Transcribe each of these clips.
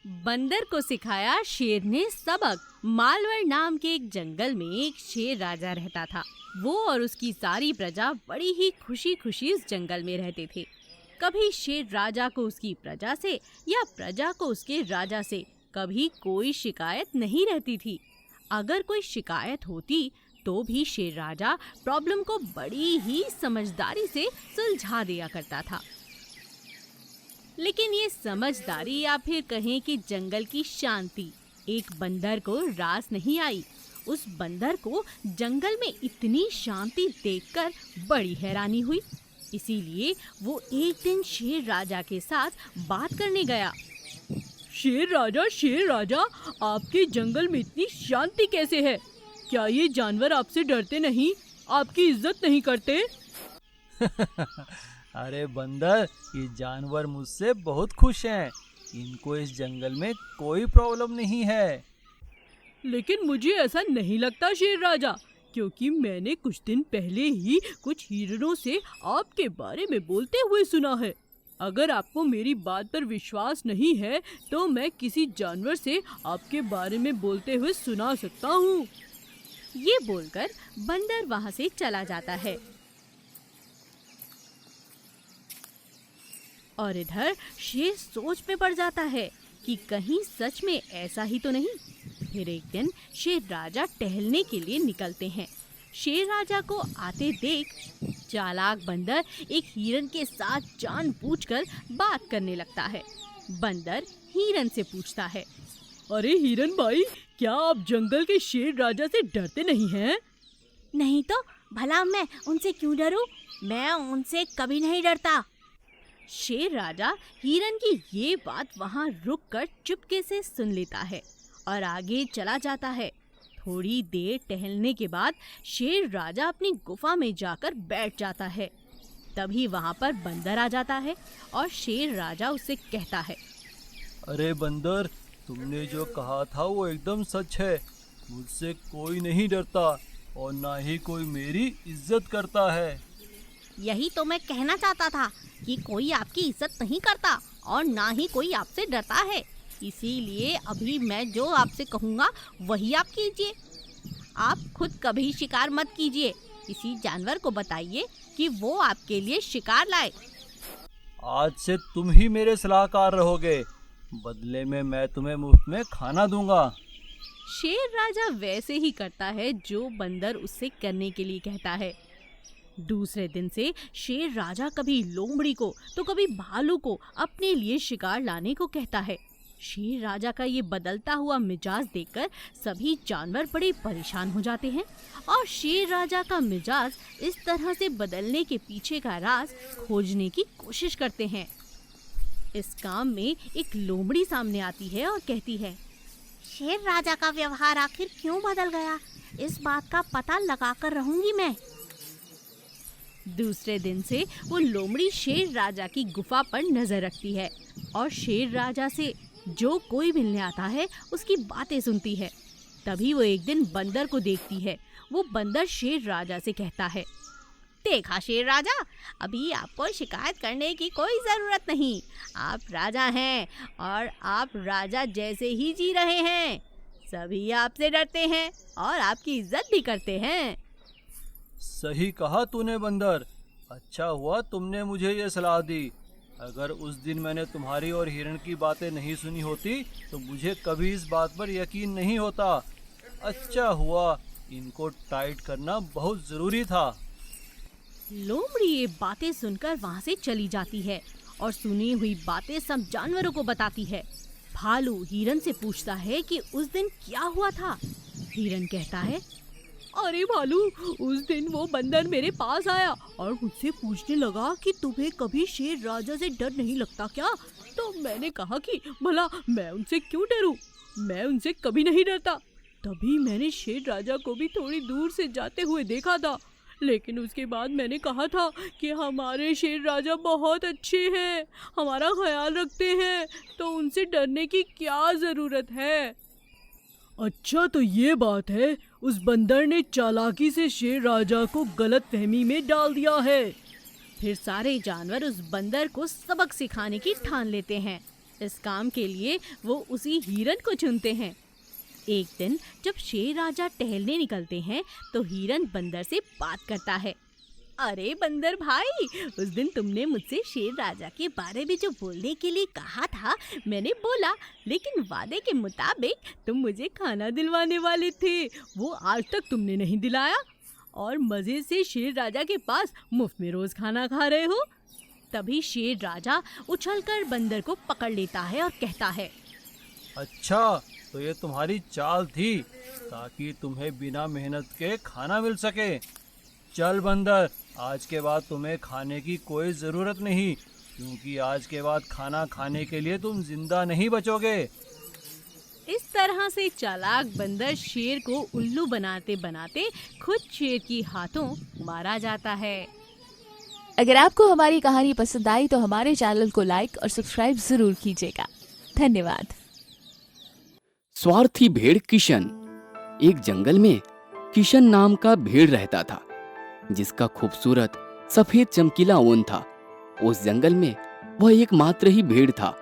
बंदर को सिखाया शेर ने सबक। मालवर नाम के एक जंगल में एक शेर राजा रहता था। वो और उसकी सारी प्रजा बड़ी ही खुशी खुशी उस जंगल में रहते थे। कभी शेर राजा को उसकी प्रजा से या प्रजा को उसके राजा से कभी कोई शिकायत नहीं रहती थी। अगर कोई शिकायत होती तो भी शेर राजा प्रॉब्लम को बड़ी ही समझदारी से सुलझा दिया करता था। लेकिन ये समझदारी या फिर कहें कि जंगल की शांति एक बंदर को रास नहीं आई। उस बंदर को जंगल में इतनी शांति देखकर बड़ी हैरानी हुई। इसीलिए वो एक दिन शेर राजा के साथ बात करने गया। शेर राजा, आपके जंगल में इतनी शांति कैसे है? क्या ये जानवर आपसे डरते नहीं, आपकी इज्जत नहीं करते? अरे बंदर, ये जानवर मुझसे बहुत खुश हैं। इनको इस जंगल में कोई प्रॉब्लम नहीं है। लेकिन मुझे ऐसा नहीं लगता शेर राजा, क्योंकि मैंने कुछ दिन पहले ही कुछ हिरणों से आपके बारे में बोलते हुए सुना है। अगर आपको मेरी बात पर विश्वास नहीं है तो मैं किसी जानवर से आपके बारे में बोलते हुए सुना सकता हूँ। ये बोलकर बंदर वहाँ से चला जाता है। और इधर शेर सोच में पड़ जाता है कि कहीं सच में ऐसा ही तो नहीं। फिर एक दिन शेर राजा टहलने के लिए निकलते हैं। शेर राजा को आते देख चालाक बंदर एक हिरन के साथ जानबूझकर बात करने लगता है। बंदर हिरन से पूछता है, अरे हिरन भाई, क्या आप जंगल के शेर राजा से डरते नहीं हैं? नहीं तो भला मैं उनसे क्यों डरूं? मैं उनसे कभी नहीं डरता। शेर राजा हिरन की ये बात वहाँ रुककर चुपके से सुन लेता है और आगे चला जाता है। थोड़ी देर टहलने के बाद शेर राजा अपनी गुफा में जाकर बैठ जाता है। तभी वहाँ पर बंदर आ जाता है और शेर राजा उससे कहता है, अरे बंदर, तुमने जो कहा था वो एकदम सच है। मुझसे कोई नहीं डरता और ना ही कोई मेरी इज्जत करता है। यही तो मैं कहना चाहता था कि कोई आपकी इज्जत नहीं करता और ना ही कोई आपसे डरता है। इसीलिए अभी मैं जो आपसे कहूँगा वही आप कीजिए। आप खुद कभी शिकार मत कीजिए। किसी जानवर को बताइए कि वो आपके लिए शिकार लाए। आज से तुम ही मेरे सलाहकार रहोगे। बदले में मैं तुम्हें मुफ्त में खाना दूंगा। शेर राजा वैसे ही करता है जो बंदर उससे करने के लिए कहता है। दूसरे दिन से शेर राजा कभी लोमड़ी को तो कभी भालू को अपने लिए शिकार लाने को कहता है। शेर राजा का ये बदलता हुआ मिजाज देखकर सभी जानवर बड़े परेशान हो जाते हैं और शेर राजा का मिजाज इस तरह से बदलने के पीछे का राज खोजने की कोशिश करते हैं। इस काम में एक लोमड़ी सामने आती है और कहती है, शेर राजा का व्यवहार आखिर क्यों बदल गया? इस बात का पता लगाकर रहूंगी मैं। दूसरे दिन से वो लोमड़ी शेर राजा की गुफा पर नजर रखती है और शेर राजा से जो कोई मिलने आता है उसकी बातें सुनती है। तभी वो एक दिन बंदर को देखती है। वो बंदर शेर राजा से कहता है, देखा शेर राजा, अभी आपको शिकायत करने की कोई जरूरत नहीं। आप राजा हैं और आप राजा जैसे ही जी रहे हैं। सभी आपसे डरते हैं और आपकी इज्जत भी करते हैं। सही कहा तूने बंदर। अच्छा हुआ तुमने मुझे ये सलाह दी। अगर उस दिन मैंने तुम्हारी और हिरण की बातें नहीं सुनी होती तो मुझे कभी इस बात पर यकीन नहीं होता। अच्छा हुआ, इनको टाइट करना बहुत ज़रूरी था। लोमड़ी ये बातें सुनकर वहाँ से चली जाती है और सुनी हुई बातें सब जानवरों को बताती है। भालू हिरन से पूछता है कि उस दिन क्या हुआ था। हिरन कहता है, अरे भालू, उस दिन वो बंदर मेरे पास आया और मुझसे पूछने लगा कि तुम्हें कभी शेर राजा से डर नहीं लगता क्या? तो मैंने कहा कि भला मैं उनसे क्यों डरूं? मैं उनसे कभी नहीं डरता। तभी मैंने शेर राजा को भी थोड़ी दूर से जाते हुए देखा था। लेकिन उसके बाद मैंने कहा था कि हमारे शेर राजा बहुत अच्छे हैं, हमारा ख्याल रखते हैं, तो उनसे डरने की क्या ज़रूरत है। अच्छा तो ये बात है, उस बंदर ने चालाकी से शेर राजा को गलतफहमी में डाल दिया है। फिर सारे जानवर उस बंदर को सबक सिखाने की ठान लेते हैं इस काम के लिए वो उसी हिरन को चुनते हैं। एक दिन जब शेर राजा टहलने निकलते हैं तो हिरन बंदर से बात करता है। अरे बंदर भाई, उस दिन तुमने मुझसे शेर राजा के बारे में जो बोलने के लिए कहा था मैंने बोला, लेकिन वादे के मुताबिक तुम मुझे खाना दिलवाने वाले थे, वो आज तक तुमने नहीं दिलाया और मज़े से शेर राजा के पास मुफ्त में रोज़ खाना खा रहे हो। तभी शेर राजा उछलकर बंदर को पकड़ लेता है और कहता है, अच्छा, तो ये तुम्हारी चाल थी ताकि तुम्हें बिना मेहनत के खाना मिल सके। चल बंदर, आज के बाद तुम्हें खाने की कोई ज़रूरत नहीं, क्योंकि आज के बाद खाना खाने के लिए तुम जिंदा नहीं बचोगे। इस तरह से चालाक बंदर शेर को उल्लू बनाते बनाते खुद शेर की हाथों मारा जाता है। अगर आपको हमारी कहानी पसंद आई तो हमारे चैनल को लाइक और सब्सक्राइब जरूर कीजिएगा। धन्यवाद। स्वार्थी भेड़ किशन। एक जंगल में किशन नाम का भेड़ रहता था, जिसका खूबसूरत सफेद चमकीला ऊन था। उस जंगल में वह एकमात्र ही भेड़ था।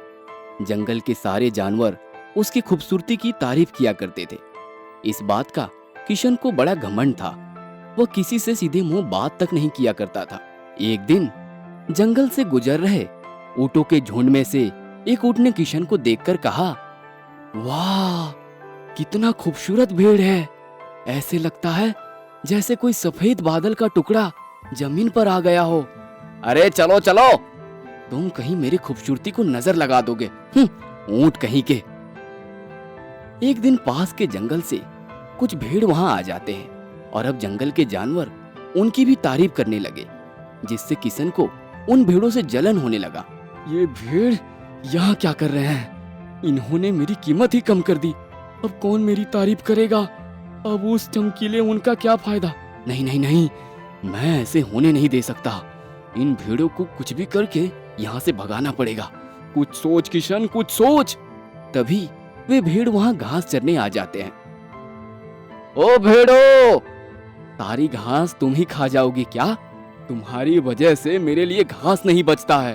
जंगल के सारे जानवर उसकी खूबसूरती की तारीफ किया करते थे। इस बात का किशन को बड़ा घमंड था। वह किसी से सीधे मुंह बात तक नहीं किया करता था। एक दिन जंगल से गुजर रहे ऊँटों के झुंड में से एक ऊँट ने किशन को देखकर कहा, वाह, कितना खूबसूरत भेड़ है। ऐसे लगता है जैसे कोई सफेद बादल का टुकड़ा जमीन पर आ गया हो। अरे चलो चलो, तुम कहीं मेरी खूबसूरती को नजर लगा दोगे, ऊंट कहीं के। एक दिन पास के जंगल से कुछ भेड़ वहां आ जाते हैं और अब जंगल के जानवर उनकी भी तारीफ करने लगे, जिससे किशन को उन भेड़ों से जलन होने लगा। ये भेड़ यहाँ क्या कर रहे हैं? इन्होंने मेरी कीमत ही कम कर दी। अब कौन मेरी तारीफ करेगा? अब उस चमकीले उनका क्या फायदा? नहीं नहीं नहीं, मैं ऐसे होने नहीं दे सकता। इन भेड़ों को कुछ भी करके यहाँ से भगाना पड़ेगा। कुछ सोच किशन, कुछ सोच। तभी वे भेड़ वहां घास चरने आ जाते हैं। ओ भेड़ो, सारी घास तुम ही खा जाओगी क्या? तुम्हारी वजह से मेरे लिए घास नहीं बचता है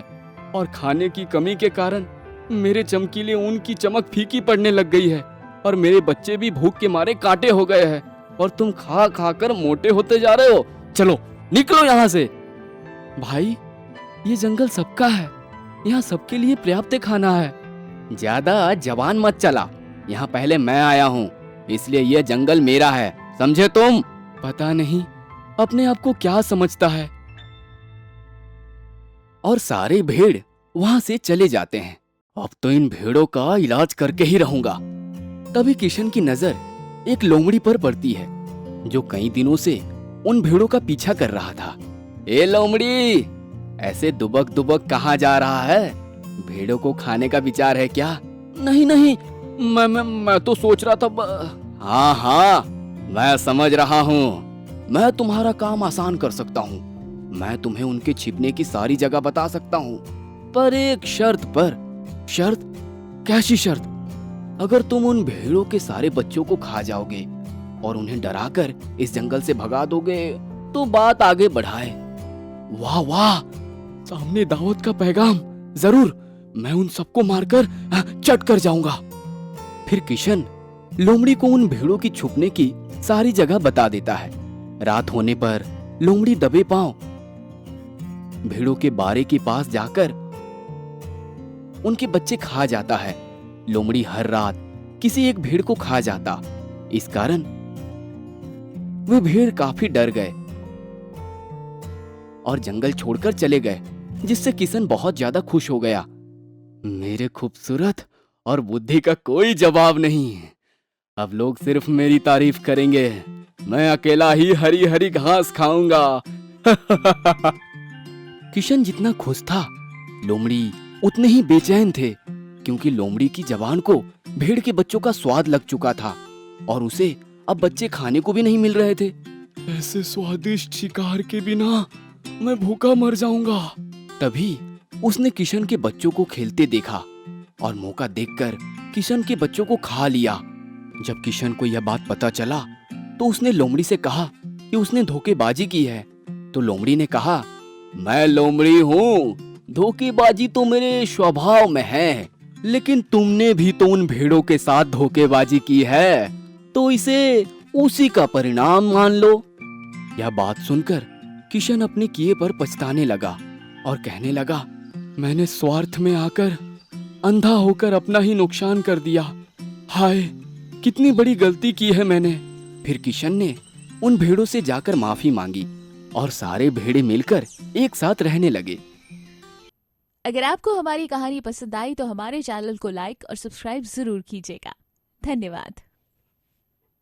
और खाने की कमी के कारण मेरे चमकीले ऊन की चमक फीकी पड़ने लग गई है और मेरे बच्चे भी भूख के मारे कांटे हो गए हैं और तुम खा खा कर मोटे होते जा रहे हो। चलो निकलो यहाँ से। भाई, ये जंगल सबका है, यहाँ सबके लिए पर्याप्त खाना है। ज्यादा जवान मत चला, यहाँ पहले मैं आया हूँ, इसलिए यह जंगल मेरा है, समझे तुम? पता नहीं अपने आप को क्या समझता है। और सारे भेड़ वहां से चले जाते हैं। अब तो इन भेड़ों का इलाज करके ही रहूंगा। तभी किशन की नजर एक लोमड़ी पर पड़ती है, जो कई दिनों से उन भेड़ों का पीछा कर रहा था। ए लोमड़ी, ऐसे दुबक दुबक कहाँ जा रहा है? भेड़ों को खाने का विचार है क्या? नहीं नहीं, मैं तो सोच रहा था। हाँ हाँ, मैं समझ रहा हूँ। मैं तुम्हारा काम आसान कर सकता हूँ। मैं तुम्हें उनके छिपने की सारी जगह बता सकता हूँ, पर एक शर्त पर। शर्त? कैसी शर्त? अगर तुम उन भेड़ों के सारे बच्चों को खा जाओगे और उन्हें डराकर इस जंगल से भगा दोगे तो बात आगे बढ़ाए। वाह वाह, सामने दावत का पैगाम। जरूर, मैं उन सबको मारकर चट कर जाऊंगा। फिर किशन लोमड़ी को उन भेड़ों की छुपने की सारी जगह बता देता है। रात होने पर लोमड़ी दबे पांव भेड़ों के बारे के पास जाकर उनके बच्चे खा जाता है। लोमड़ी हर रात किसी एक भेड़ को खा जाता। इस कारण वे भेड़ काफी डर गए और जंगल छोड़कर चले गए, जिससे किशन बहुत ज्यादा खुश हो गया। मेरे खूबसूरत और बुद्धि का कोई जवाब नहीं। अब लोग सिर्फ मेरी तारीफ करेंगे। मैं अकेला ही हरी हरी घास खाऊंगा। किशन जितना खुश था, लोमड़ी उतने ही बेचैन थे, क्योंकि लोमड़ी की जबान को भेड़ के बच्चों का स्वाद लग चुका था और उसे अब बच्चे खाने को भी नहीं मिल रहे थे। ऐसे स्वादिष्ट शिकार के बिना मैं भूखा मर जाऊंगा। तभी उसने किशन के बच्चों को खेलते देखा और मौका देखकर किशन के बच्चों को खा लिया। जब किशन को यह बात पता चला तो उसने लोमड़ी से कहा कि उसने धोखेबाजी की है। तो लोमड़ी ने कहा, मैं लोमड़ी हूँ, धोखेबाजी तो मेरे स्वभाव में है। लेकिन तुमने भी तो उन भेड़ों के साथ धोखेबाजी की है, तो इसे उसी का परिणाम मान लो। यह बात सुनकर किशन अपने किए पर पछताने लगा और कहने लगा, मैंने स्वार्थ में आकर अंधा होकर अपना ही नुकसान कर दिया। हाय, कितनी बड़ी गलती की है मैंने। फिर किशन ने उन भेड़ों से जाकर माफी मांगी और सारे भेड़े मिलकर एक साथ रहने लगे। अगर आपको हमारी कहानी पसंद आई तो हमारे चैनल को लाइक और सब्सक्राइब जरूर कीजिएगा। धन्यवाद।